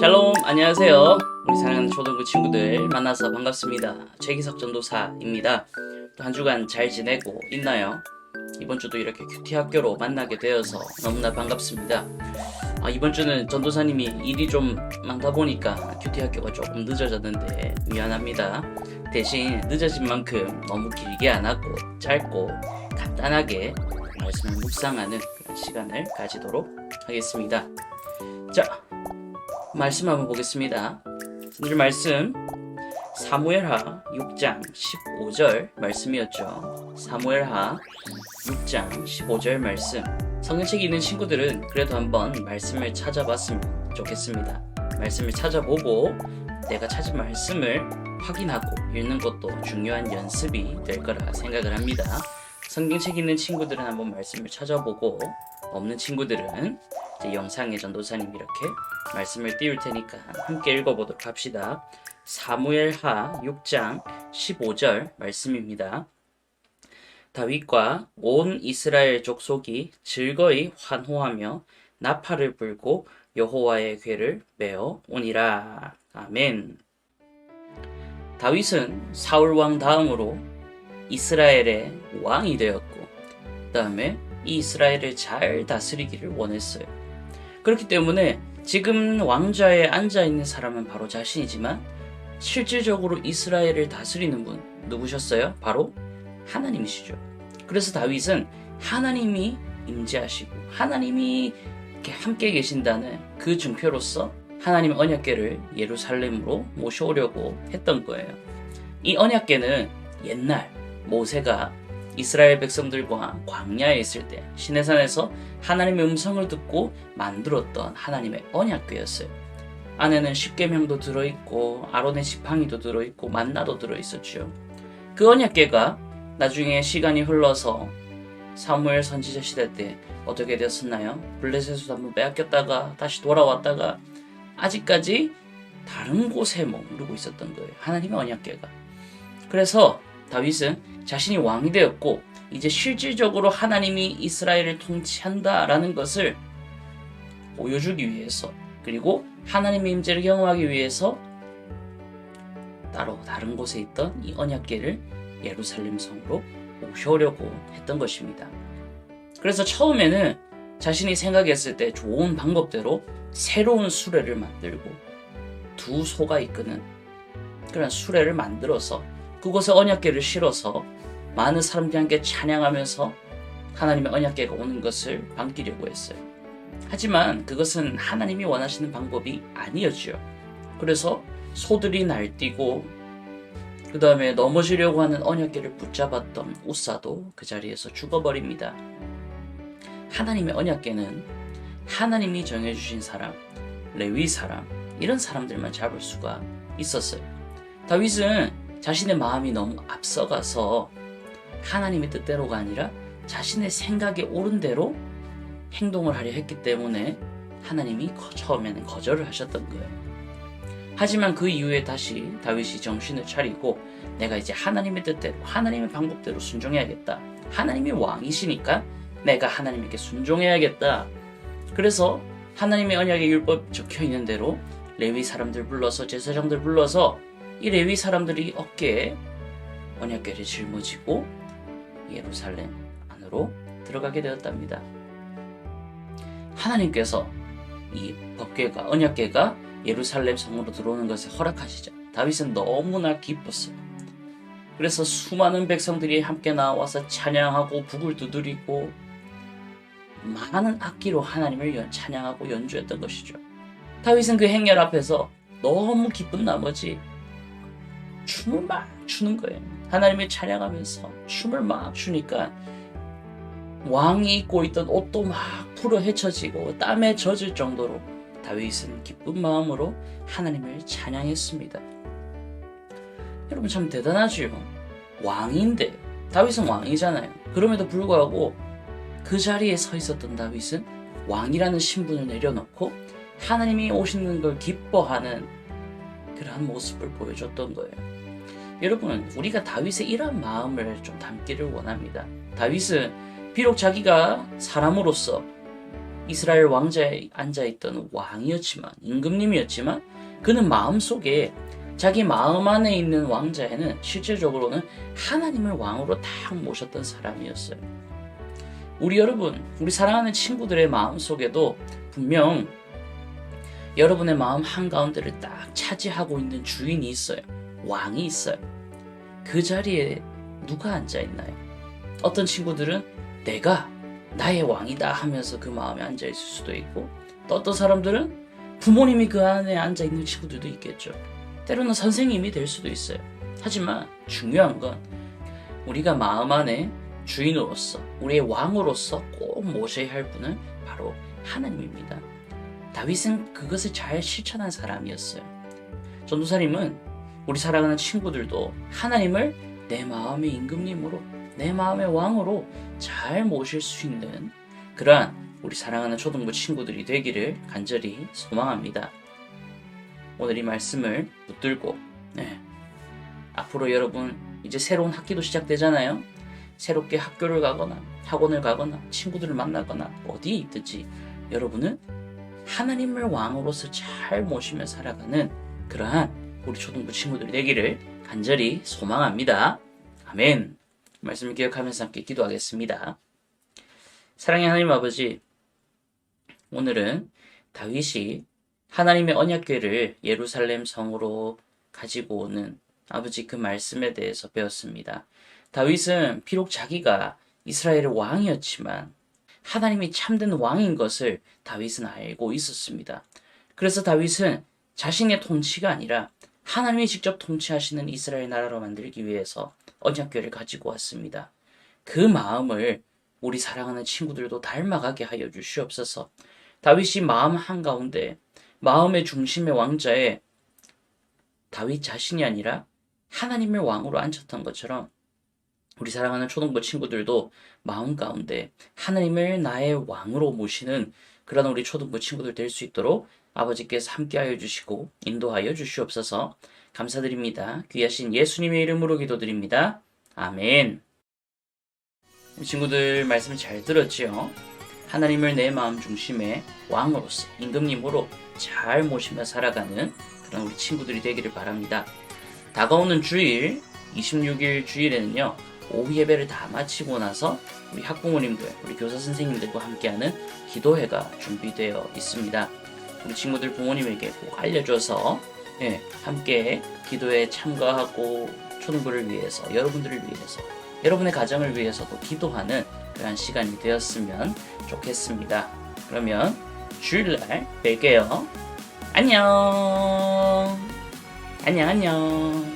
샬롬, 안녕하세요. 우리 사랑하는 초등부 친구들 만나서 반갑습니다. 최기석 전도사입니다. 또 한 주간 잘 지내고 있나요? 이번 주도 이렇게 큐티 학교로 만나게 되어서 너무나 반갑습니다. 이번 주는 전도사님이 일이 좀 많다 보니까 큐티 학교가 조금 늦어졌는데 미안합니다. 대신 늦어진 만큼 너무 길게 안 하고 짧고 간단하게 말씀을 묵상하는 그런 시간을 가지도록 하겠습니다. 자, 말씀 한번 보겠습니다. 오늘 말씀 사무엘하 6장 15절 말씀이었죠. 사무엘하 6장 15절 말씀. 성경책이 있는 친구들은 그래도 한번 말씀을 찾아봤으면 좋겠습니다. 말씀을 찾아보고 내가 찾은 말씀을 확인하고 읽는 것도 중요한 연습이 될 거라 생각을 합니다. 성경책 있는 친구들은 한번 말씀을 찾아보고 없는 친구들은 이제 영상에 전도사님 이렇게 말씀을 띄울 테니까 함께 읽어보도록 합시다. 사무엘하 6장 15절 말씀입니다. 다윗과 온 이스라엘 족속이 즐거이 환호하며 나팔을 불고 여호와의 궤를 메어 오니라. 아멘. 다윗은 사울 왕 다음으로 이스라엘의 왕이 되었고 그 다음에 이 이스라엘을 잘 다스리기를 원했어요. 그렇기 때문에 지금 왕좌에 앉아있는 사람은 바로 자신이지만 실질적으로 이스라엘을 다스리는 분 누구셨어요? 바로 하나님이시죠. 그래서 다윗은 하나님이 임재하시고 하나님이 이렇게 함께 계신다는 그 증표로서 하나님의 언약궤를 예루살렘으로 모셔오려고 했던 거예요. 이 언약궤는 옛날 모세가 이스라엘 백성들과 광야에 있을 때 시내산에서 하나님의 음성을 듣고 만들었던 하나님의 언약궤였어요. 안에는 십계명도 들어있고 아론의 지팡이도 들어있고 만나도 들어있었죠. 그 언약궤가 나중에 시간이 흘러서 사무엘 선지자 시대 때 어떻게 되었었나요? 블레셋에서 한번 빼앗겼다가 다시 돌아왔다가 아직까지 다른 곳에 머무르고 있었던 거예요. 하나님의 언약궤가. 그래서 다윗은 자신이 왕이 되었고 이제 실질적으로 하나님이 이스라엘을 통치한다라는 것을 보여주기 위해서 그리고 하나님의 임재를 경험하기 위해서 따로 다른 곳에 있던 이 언약궤를 예루살렘 성으로 모셔오려고 했던 것입니다. 그래서 처음에는 자신이 생각했을 때 좋은 방법대로 새로운 수레를 만들고 두 소가 이끄는 그런 수레를 만들어서 그곳에 언약궤를 실어서 많은 사람들이 함께 찬양하면서 하나님의 언약궤가 오는 것을 반기려고 했어요. 하지만 그것은 하나님이 원하시는 방법이 아니었죠. 그래서 소들이 날뛰고 그 다음에 넘어지려고 하는 언약궤를 붙잡았던 우사도 그 자리에서 죽어버립니다. 하나님의 언약궤는 하나님이 정해주신 사람, 레위 사람 이런 사람들만 잡을 수가 있었어요. 다윗은 자신의 마음이 너무 앞서가서 하나님의 뜻대로가 아니라 자신의 생각에 옳은 대로 행동을 하려 했기 때문에 하나님이 처음에는 거절을 하셨던 거예요. 하지만 그 이후에 다시 다윗이 정신을 차리고 내가 이제 하나님의 뜻대로 하나님의 방법대로 순종해야겠다. 하나님이 왕이시니까 내가 하나님께 순종해야겠다. 그래서 하나님의 언약의 율법 적혀있는 대로 레위 사람들 불러서 제사장들 불러서 이 레위 사람들이 어깨에 언약궤를 짊어지고 예루살렘 안으로 들어가게 되었답니다. 하나님께서 이 법궤가 언약궤가 예루살렘 성으로 들어오는 것을 허락하시자 다윗은 너무나 기뻤어요. 그래서 수많은 백성들이 함께 나와서 찬양하고 북을 두드리고 많은 악기로 하나님을 찬양하고 연주했던 것이죠. 다윗은 그 행렬 앞에서 너무 기쁜 나머지 춤을 막 추는 거예요. 하나님을 찬양하면서 춤을 막 추니까 왕이 입고 있던 옷도 막 풀어 헤쳐지고 땀에 젖을 정도로 다윗은 기쁜 마음으로 하나님을 찬양했습니다. 여러분 참 대단하지요. 왕인데 다윗은 왕이잖아요. 그럼에도 불구하고 그 자리에 서 있었던 다윗은 왕이라는 신분을 내려놓고 하나님이 오시는 걸 기뻐하는 그러한 모습을 보여줬던 거예요. 여러분 우리가 다윗의 이러한 마음을 좀 담기를 원합니다. 다윗은 비록 자기가 사람으로서 이스라엘 왕자에 앉아있던 왕이었지만, 임금님이었지만, 그는 마음속에 자기 마음 안에 있는 왕자에는 실질적으로는 하나님을 왕으로 딱 모셨던 사람이었어요. 우리 여러분, 우리 사랑하는 친구들의 마음속에도 분명 여러분의 마음 한가운데를 딱 차지하고 있는 주인이 있어요. 왕이 있어요. 그 자리에 누가 앉아있나요? 어떤 친구들은 내가 나의 왕이다 하면서 그 마음에 앉아있을 수도 있고, 또 어떤 사람들은 부모님이 그 안에 앉아있는 친구들도 있겠죠. 때로는 선생님이 될 수도 있어요. 하지만 중요한 건 우리가 마음 안에 주인으로서, 우리의 왕으로서 꼭 모셔야 할 분은 바로 하나님입니다. 다윗은 그것을 잘 실천한 사람이었어요. 전도사님은 우리 사랑하는 친구들도 하나님을 내 마음의 임금님으로, 내 마음의 왕으로 잘 모실 수 있는 그러한 우리 사랑하는 초등부 친구들이 되기를 간절히 소망합니다. 오늘 이 말씀을 붙들고 앞으로 여러분 이제 새로운 학기도 시작되잖아요. 새롭게 학교를 가거나 학원을 가거나 친구들을 만나거나 어디에 있든지 여러분은 하나님을 왕으로서 잘 모시며 살아가는 그러한 우리 초등부 친구들이 되기를 간절히 소망합니다. 아멘. 말씀을 기억하면서 함께 기도하겠습니다. 사랑의 하나님 아버지, 오늘은 다윗이 하나님의 언약궤를 예루살렘 성으로 가지고 오는 아버지 그 말씀에 대해서 배웠습니다. 다윗은 비록 자기가 이스라엘의 왕이었지만 하나님이 참된 왕인 것을 다윗은 알고 있었습니다. 그래서 다윗은 자신의 통치가 아니라 하나님이 직접 통치하시는 이스라엘 나라로 만들기 위해서 언약궤를 가지고 왔습니다. 그 마음을 우리 사랑하는 친구들도 닮아가게 하여 주시옵소서. 다윗이 마음 한가운데 마음의 중심의 왕자에 다윗 자신이 아니라 하나님을 왕으로 앉혔던 것처럼 우리 사랑하는 초등부 친구들도 마음 가운데 하나님을 나의 왕으로 모시는 그런 우리 초등부 친구들 될 수 있도록 아버지께서 함께하여 주시고 인도하여 주시옵소서. 감사드립니다. 귀하신 예수님의 이름으로 기도드립니다. 아멘. 친구들 말씀 잘 들었지요? 하나님을 내 마음 중심의 왕으로서 임금님으로 잘 모시며 살아가는 그런 우리 친구들이 되기를 바랍니다. 다가오는 주일 26일 주일에는요, 오후 예배를 다 마치고 나서 우리 학부모님들, 우리 교사 선생님들과 함께하는 기도회가 준비되어 있습니다. 우리 친구들 부모님에게 꼭 알려줘서 함께 기도에 참가하고 초등부를 위해서, 여러분들을 위해서, 여러분의 가정을 위해서도 기도하는 그런 시간이 되었으면 좋겠습니다. 그러면 주일날 뵐게요. 안녕. 안녕.